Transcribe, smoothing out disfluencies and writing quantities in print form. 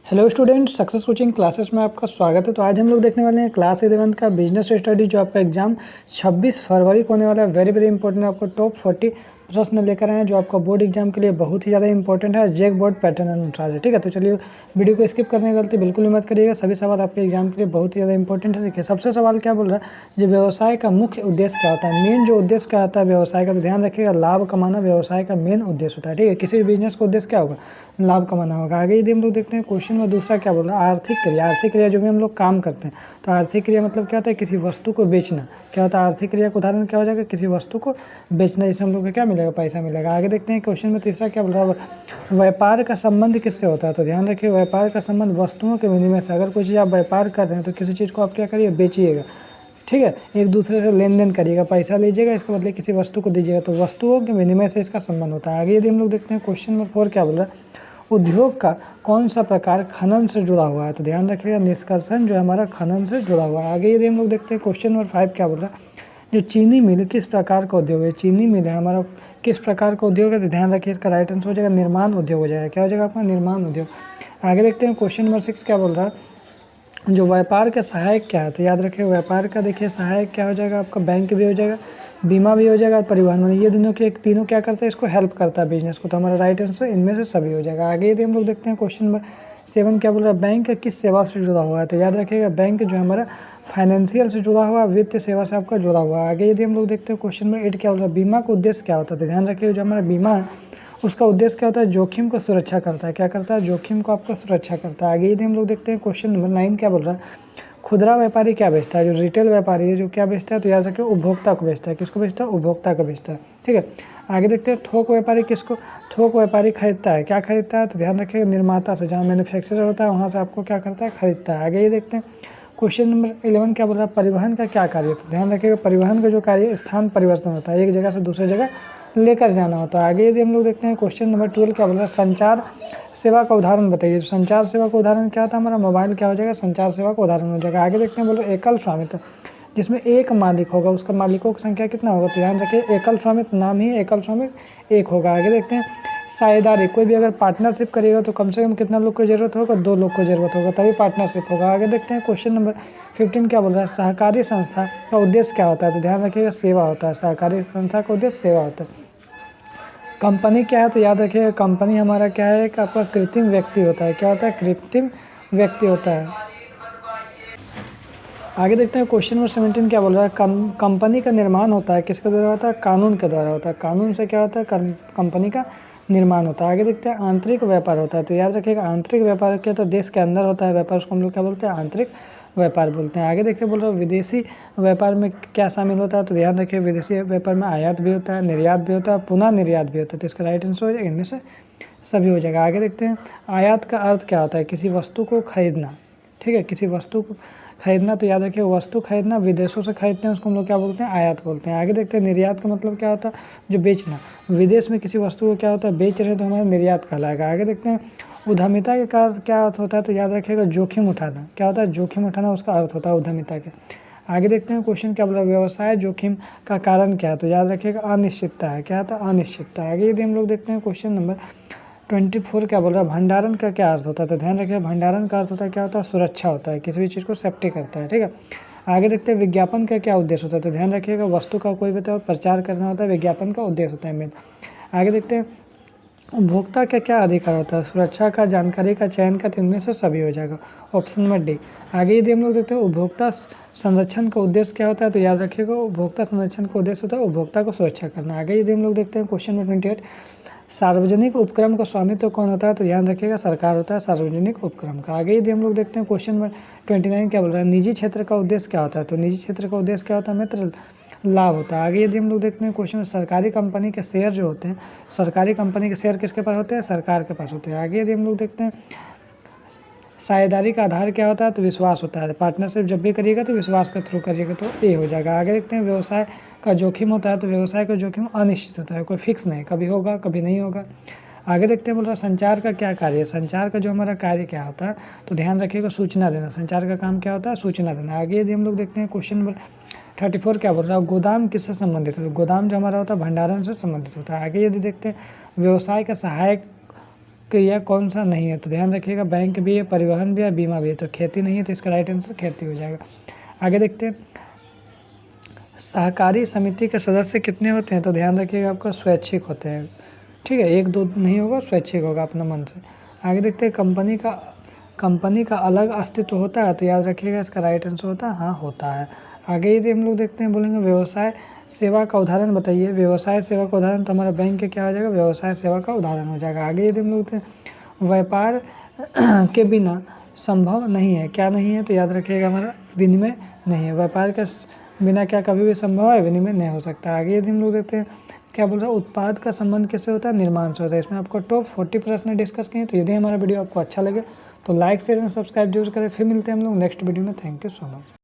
Hello student, success coaching classes में आपका स्वागत है। तो आज हम लोग देखने वाले हैं क्लास 11 का बिजनेस स्टडी, जो आपका एग्जाम 26 फरवरी को होने वाला है। वेरी वेरी इंपॉर्टेंट, आपको टॉप 40 प्रश्न लेकर आए हैं, जो आपका बोर्ड एग्जाम के लिए बहुत ही ज़्यादा इंपॉर्टेंट है। जेक बोर्ड पैटर्न अनुसार है, ठीक है। तो चलिए वीडियो को स्किप करने की गलती बिल्कुल भी मत करिएगा। सभी सवाल आपके एग्जाम के लिए बहुत ही ज़्यादा इंपॉर्टेंट है। देखिए, सबसे सवाल क्या बोल रहा है, जो व्यवसाय का मुख्य उद्देश्य क्या होता है। मेन जो उद्देश्य क्या होता है व्यवसाय का, तो ध्यान रखिएगा, लाभ कमाना व्यवसाय का मेन उद्देश्य होता है, ठीक है। किसी भी बिजनेस का उद्देश्य क्या होगा, लाभ कमाना होगा। आगे यदि हम लोग देखते हैं क्वेश्चन में दूसरा क्या बोल रहा है, आर्थिक क्रिया। आर्थिक क्रिया जो भी हम लोग काम करते हैं, तो आर्थिक क्रिया मतलब क्या होता है, किसी वस्तु को बेचना। क्या होता है आर्थिक क्रिया का उदाहरण, क्या हो जाएगा, किसी वस्तु को बेचना, जिससे हम लोग को क्या मिलेगा, पैसा मिलेगा। आगे देखते हैं क्वेश्चन में तीसरा क्या बोल रहा है, व्यापार का संबंध किससे होता है। तो ध्यान रखिए, व्यापार का संबंध वस्तुओं के विनिमय से। अगर कोई चीज़ आप व्यापार कर रहे हैं तो किसी चीज़ को आप क्या करिए, बेचिएगा, ठीक है। एक दूसरे से लेन देन करिएगा, पैसा लीजिएगा, इसके बदले किसी वस्तु को दीजिएगा, तो वस्तुओं के विनिमय से इसका संबंध होता है। आगे यदि हम लोग देखते हैं क्वेश्चन नंबर 4 क्या बोल रहा है, उद्योग का कौन सा प्रकार खनन से जुड़ा हुआ है। तो ध्यान रखिएगा, निष्कर्षण जो है हमारा खनन से जुड़ा हुआ है। आगे यदि हम लोग देखते हैं क्वेश्चन नंबर 5 क्या बोल रहा है, जो चीनी मिल किस प्रकार का उद्योग है। चीनी मिल है हमारा किस प्रकार का उद्योग है, तो ध्यान रखिए, इसका राइट आंसर हो जाएगा निर्माण उद्योग हो जाएगा। क्या हो जाएगा आपका, निर्माण उद्योग। आगे देखते हैं क्वेश्चन नंबर 6 क्या बोल रहा है, जो व्यापार का सहायक क्या है। तो याद रखिए, व्यापार का देखिए सहायक क्या हो जाएगा आपका, बैंक भी हो जाएगा, बीमा भी हो जाएगा और परिवहन। ये तीनों क्या करता है, इसको हेल्प करता है बिजनेस को। तो हमारा राइट आंसर इनमें से सभी हो जाएगा। आगे यदि हम लोग देखते हैं क्वेश्चन नंबर 7 क्या बोल रहा है, बैंक किस सेवा से जुड़ा हुआ है। तो याद रखिएगा, बैंक जो हमारा फाइनेंशियल से जुड़ा हुआ, वित्तीय सेवा से आपका जुड़ा हुआ है। आगे यदि हम लोग देखते हैं क्वेश्चन नंबर 8 क्या बोल रहा है, बीमा का उद्देश्य क्या होता है। तो ध्यान रखिएगा, जो हमारा बीमा है उसका उद्देश्य क्या होता है, जोखिम को सुरक्षा करता है। क्या करता है, जोखिम को आपका सुरक्षा करता है। आगे यदि हम लोग देखते हैं क्वेश्चन नंबर 9 क्या बोल रहा है, खुदरा व्यापारी क्या बेचता है। जो रिटेल व्यापारी है, जो क्या बेचता है, तो याद रखिए उपभोक्ता को बेचता है। किसको बेचता है, उपभोक्ता को बेचता है, ठीक है। आगे देखते हैं थोक व्यापारी किसको, थोक व्यापारी खरीदता है। क्या खरीदता है, तो ध्यान रखिएगा, निर्माता से, जहाँ मैन्युफैक्चरर होता है वहाँ से आपको क्या करता है, खरीदता है। आगे ये देखते हैं क्वेश्चन नंबर 11 क्या बोल रहा है, परिवहन का क्या कार्य होता है। ध्यान रखिएगा, परिवहन का जो कार्य स्थान परिवर्तन होता है, एक जगह से दूसरी जगह लेकर जाना होता है। आगे यदि हम लोग देखते हैं क्वेश्चन नंबर 12 क्या बोल रहा है, संचार सेवा का उदाहरण बताइए। तो संचार सेवा का उदाहरण क्या था, हमारा मोबाइल क्या हो जाएगा, संचार सेवा का उदाहरण हो जाएगा। आगे देखते हैं, बोलो एकल स्वामित्व, जिसमें एक मालिक होगा, उसका मालिकों की संख्या कितना होगा। तो ध्यान रखिए, एकल स्वामित्व नाम ही एकल स्वामित्व एक होगा। आगे देखते हैं साझेदारी, कोई भी अगर पार्टनरशिप करिएगा तो कम से कम कितना लोग को जरूरत होगा, 2 लोग को जरूरत होगा, तभी पार्टनरशिप होगा। आगे देखते हैं क्वेश्चन नंबर 15 क्या बोल रहा है, सहकारी संस्था का उद्देश्य क्या होता है। तो ध्यान रखिएगा, सेवा होता है। सहकारी संस्था का उद्देश्य सेवा होता है। कंपनी क्या है, तो याद रखिएगा, कंपनी हमारा क्या है, एक आपका कृत्रिम व्यक्ति होता है। क्या होता है, कृत्रिम व्यक्ति होता है। आगे देखते हैं क्वेश्चन नंबर 17 क्या बोल रहा है, कंपनी का निर्माण होता है किसके द्वारा होता है, कानून के द्वारा होता है। कानून से क्या होता है, कंपनी का निर्माण होता है। आगे देखते हैं आंतरिक व्यापार होता है। तो याद रखिएगा, आंतरिक व्यापार क्या होता है, देश के अंदर होता है व्यापार, उसको हम लोग क्या बोलते हैं, आंतरिक व्यापार बोलते हैं। आगे देखते हैं, बोल रहा है विदेशी व्यापार में क्या शामिल होता है। तो ध्यान रखिए, विदेशी व्यापार में आयात भी होता है, निर्यात भी होता है, पुनः निर्यात भी होता है। तो इसका राइट आंसर हो जाएगा, इनमें से सभी हो जाएगा। आगे देखते हैं, आयात का अर्थ क्या होता है, किसी वस्तु को खरीदना, ठीक है, किसी वस्तु को खरीदना। तो याद रखिए, वस्तु खरीदना, विदेशों से खरीदते हैं, उसको हम लोग क्या बोलते हैं, आयात बोलते हैं। आगे देखते हैं, निर्यात का मतलब क्या होता है, जो बेचना, विदेश में किसी वस्तु को क्या होता है, बेच रहे हैं, तो हमारा निर्यात कहलाएगा। आगे देखते हैं, उद्यमिता का क्या अर्थ होता है। तो याद रखिएगा, जोखिम उठाना। क्या होता है, जोखिम उठाना, उसका अर्थ होता है उद्यमिता के। आगे देखते हैं क्वेश्चन क्या बोला, व्यवसाय जोखिम का कारण क्या है। तो याद रखिएगा, अनिश्चितता है। क्या होता है, अनिश्चितता। आगे यदि हम लोग देखते हैं क्वेश्चन नंबर 24 क्या बोल रहा है, भंडारण का क्या अर्थ होता है। तो ध्यान रखिए, भंडारण का अर्थ होता है, क्या होता है, सुरक्षा होता है, किसी भी चीज़ को सेफ्टी करता है, ठीक है। आगे देखते हैं, विज्ञापन का क्या उद्देश्य होता है। तो ध्यान रखिएगा, वस्तु का कोई भी तो प्रचार करना होता है, विज्ञापन का उद्देश्य होता है मेन। आगे देखते हैं, उपभोक्ता का क्या अधिकार होता है, सुरक्षा का, जानकारी का, चयन का। तो इनमें से सभी हो जाएगा, ऑप्शन नंबर डी। आगे यदि हम लोग देखते हैं, उपभोक्ता संरक्षण का उद्देश्य क्या होता है। तो याद रखिएगा, उपभोक्ता संरक्षण का उद्देश्य होता है उपभोक्ता को सुरक्षा करना। आगे यदि हम लोग देखते हैं क्वेश्चन नंबर 28, सार्वजनिक उपक्रम का स्वामित्व कौन होता है। तो ध्यान रखिएगा, सरकार होता है सार्वजनिक उपक्रम का। आगे यदि हम लोग देखते हैं क्वेश्चन नंबर 29 क्या बोल रहा है, निजी क्षेत्र का उद्देश्य क्या होता है। तो निजी क्षेत्र का उद्देश्य क्या होता है मित्र, लाभ होता है। आगे यदि हम लोग देखते हैं क्वेश्चन में, सरकारी कंपनी के शेयर जो होते हैं, सरकारी कंपनी के शेयर किसके पास होते हैं, सरकार के पास होते हैं। आगे यदि हम लोग देखते हैं, साझेदारी का आधार क्या होता है। तो विश्वास होता है। पार्टनरशिप जब भी करिएगा तो विश्वास के थ्रू करिएगा, तो ए हो जाएगा। आगे देखते हैं, व्यवसाय का जोखिम होता है। तो व्यवसाय का जोखिम अनिश्चित होता है, कोई फिक्स नहीं, कभी होगा कभी नहीं होगा। आगे देखते हैं, बोल रहा संचार का क्या कार्य है। संचार का जो हमारा कार्य क्या होता है, तो ध्यान रखिएगा, सूचना देना। संचार का काम क्या होता है, सूचना देना। आगे यदि हम लोग देखते हैं क्वेश्चन नंबर 34 क्या बोल रहा है, गोदाम किससे संबंधित है। तो गोदाम जो हमारा होता है भंडारण से संबंधित होता है। आगे यदि देखते हैं, व्यवसाय का सहायक क्रिया कौन सा नहीं है? तो ध्यान रखिएगा, बैंक भी है, परिवहन भी है, बीमा भी है। तो खेती नहीं है, तो इसका राइट आंसर खेती हो जाएगा। आगे देखते हैं, सहकारी समिति के सदस्य कितने होते हैं? तो ध्यान रखिएगा, आपका स्वैच्छिक होते हैं। ठीक है, 1-2 नहीं होगा, स्वैच्छिक होगा अपना मन से। आगे देखते हैं, कंपनी का अलग अस्तित्व होता है? तो याद रखिएगा, इसका राइट आंसर होता है हाँ, होता है। आगे यदि हम लोग देखते हैं, बोलेंगे व्यवसाय सेवा का उदाहरण बताइए। व्यवसाय सेवा का उदाहरण तो हमारा बैंक के क्या हो जाएगा? व्यवसाय सेवा का उदाहरण हो जाएगा। आगे यदि हम लोग देखते हैं, व्यापार के बिना संभव नहीं है, क्या नहीं है? तो याद रखिएगा, हमारा विनिमय नहीं है। व्यापार के बिना क्या कभी भी संभव है? विनिमय नहीं हो सकता। आगे यदि हम लोग देखते हैं, क्या बोल रहा है, उत्पाद का संबंध किससे होता है? निर्माण से होता है। इसमें आपको टॉप 40 प्रश्न डिस्कस किए। तो यदि हमारा वीडियो आपको अच्छा लगे तो लाइक शेयर एंड सब्सक्राइब जरूर करें। फिर मिलते हैं हम लोग नेक्स्ट वीडियो में। Thank you so much.